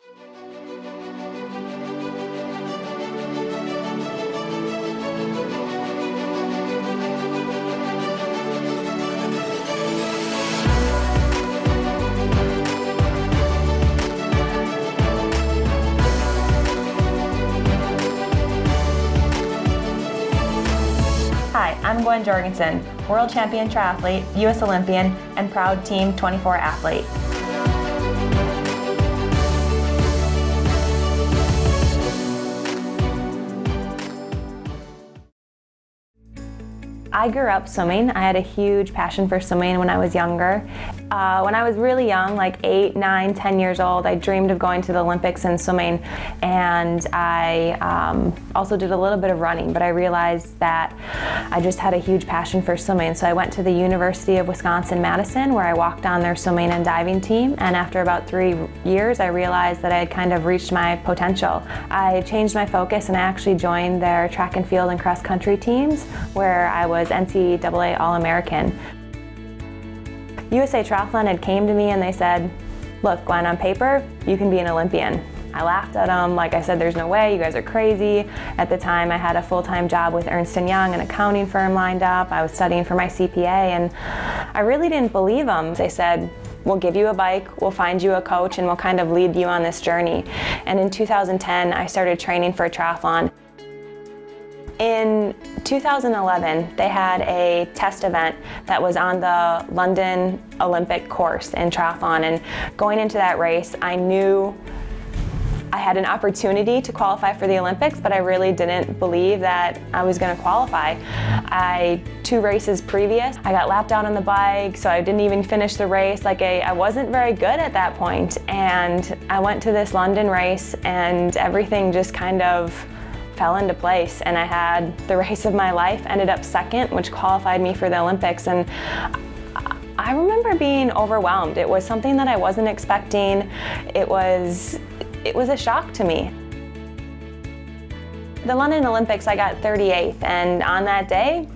Hi, I'm Gwen Jorgensen, world champion triathlete, US Olympian, and proud Team 24 athlete. I grew up swimming. I had a huge passion for swimming when I was younger. When I was really young, like 8, 9, 10 years old, I dreamed of going to the Olympics and swimming. And I also did a little bit of running, but I realized that I just had a huge passion for swimming. So I went to the University of Wisconsin-Madison, where I walked on their swimming and diving team. And after about 3 years, I realized that I had kind of reached my potential. I changed my focus and I actually joined their track and field and cross country teams, where I was NCAA All-American. USA Triathlon had came to me and they said, look, Gwen, on paper, you can be an Olympian. I laughed at them, like I said, there's no way, you guys are crazy. At the time, I had a full-time job with Ernst Young, an accounting firm lined up. I was studying for my CPA, and I really didn't believe them. They said, we'll give you a bike, we'll find you a coach, and we'll kind of lead you on this journey. And in 2010, I started training for a triathlon. In 2011, they had a test event that was on the London Olympic course in triathlon, and going into that race, I knew I had an opportunity to qualify for the Olympics, but I really didn't believe that I was going to qualify. 2 races previous, I got lapped out on the bike, so I didn't even finish the race. I wasn't very good at that point, and I went to this London race, and everything just kind of fell into place, and I had the race of my life, ended up second, which qualified me for the Olympics. And I remember being overwhelmed. It was something that I wasn't expecting. It was a shock to me. The London Olympics, I got 38th, and on that day,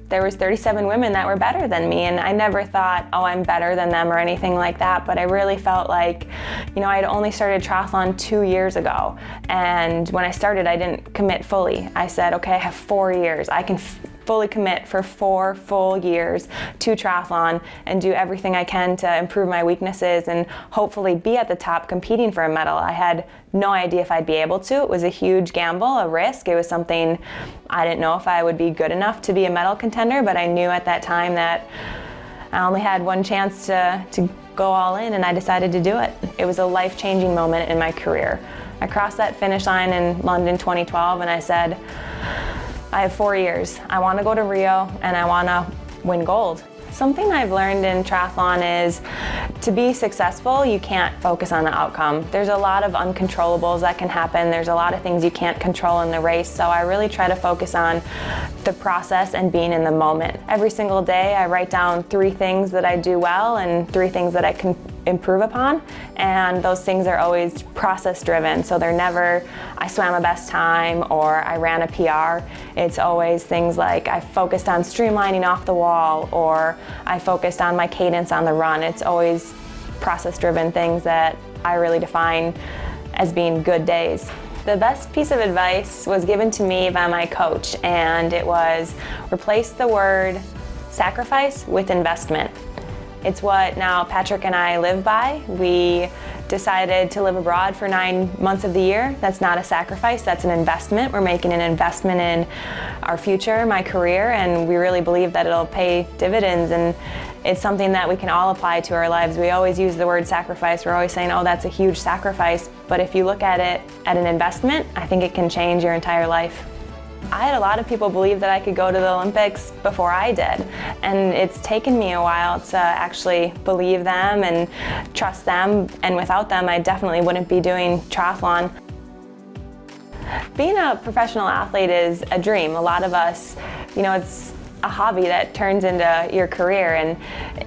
there was 37 women that were better than me, and I never thought, oh, I'm better than them or anything like that, but I really felt like, I had only started triathlon 2 years ago, and when I started, I didn't commit fully. I said, okay, I have 4 years. I can fully commit for 4 full years to triathlon and do everything I can to improve my weaknesses and hopefully be at the top competing for a medal. I had no idea if I'd be able to. It was a huge gamble, a risk. It was something I didn't know if I would be good enough to be a medal contender, but I knew at that time that I only had one chance to go all in, and I decided to do it. It was a life-changing moment in my career. I crossed that finish line in London 2012, and I said, I have 4 years. I want to go to Rio, and I want to win gold. Something I've learned in triathlon is to be successful, you can't focus on the outcome. There's a lot of uncontrollables that can happen. There's a lot of things you can't control in the race, so I really try to focus on the process and being in the moment. Every single day, I write down 3 things that I do well and 3 things that I can improve upon, and those things are always process driven, so they're never I swam a best time or I ran a PR. It's always things like I focused on streamlining off the wall, or I focused on my cadence on the run. It's always process driven things that I really define as being good days. The best piece of advice was given to me by my coach, and it was replace the word sacrifice with investment. It's what now Patrick and I live by. We decided to live abroad for 9 months of the year. That's not a sacrifice, that's an investment. We're making an investment in our future, my career, and we really believe that it'll pay dividends, and it's something that we can all apply to our lives. We always use the word sacrifice. We're always saying, oh, that's a huge sacrifice. But if you look at it at an investment, I think it can change your entire life. I had a lot of people believe that I could go to the Olympics before I did, and it's taken me a while to actually believe them and trust them, and without them I definitely wouldn't be doing triathlon. Being a professional athlete is a dream. A lot of us, it's a hobby that turns into your career, and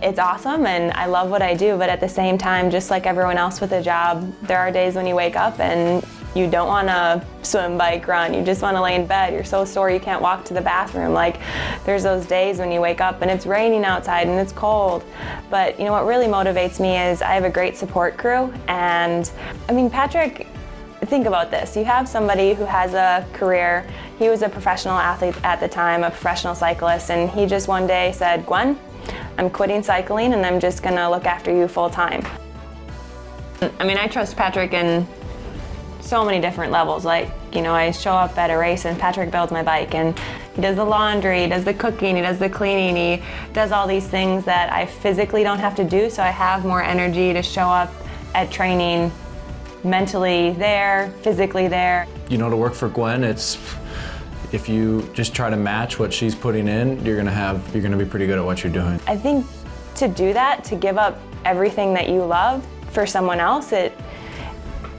it's awesome and I love what I do, but at the same time, just like everyone else with a job, there are days when you wake up and you don't want to swim, bike, run. You just want to lay in bed. You're so sore you can't walk to the bathroom. Like, there's those days when you wake up and it's raining outside and it's cold. But you know what really motivates me is I have a great support crew. And I mean, Patrick, think about this. You have somebody who has a career. He was a professional athlete at the time, a professional cyclist, and he just one day said, Gwen, I'm quitting cycling and I'm just gonna look after you full time. I mean, I trust Patrick in so many different levels. Like, you know, I show up at a race and Patrick builds my bike, and he does the laundry, he does the cooking, he does the cleaning, he does all these things that I physically don't have to do, so I have more energy to show up at training mentally there, physically there. You know, to work for Gwen, it's, if you just try to match what she's putting in, you're gonna be pretty good at what you're doing. I think to do that, to give up everything that you love for someone else,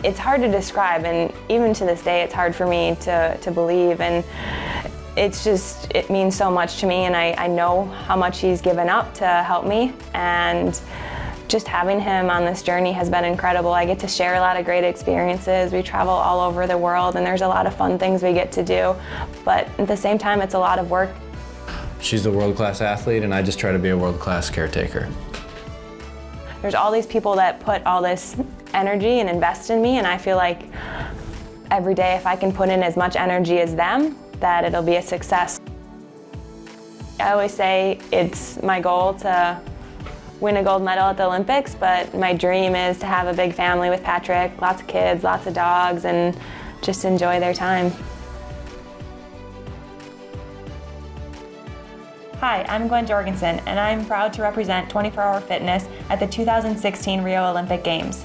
it's hard to describe, and even to this day it's hard for me to believe, and it means so much to me, and I know how much he's given up to help me, and just having him on this journey has been incredible. I get to share a lot of great experiences. We travel all over the world and there's a lot of fun things we get to do, but at the same time it's a lot of work. She's a world-class athlete and I just try to be a world-class caretaker. There's all these people that put all this energy and invest in me, and I feel like every day if I can put in as much energy as them, that it'll be a success. I always say it's my goal to win a gold medal at the Olympics, but my dream is to have a big family with Patrick, lots of kids, lots of dogs, and just enjoy their time. Hi, I'm Gwen Jorgensen, and I'm proud to represent 24-Hour Fitness at the 2016 Rio Olympic Games.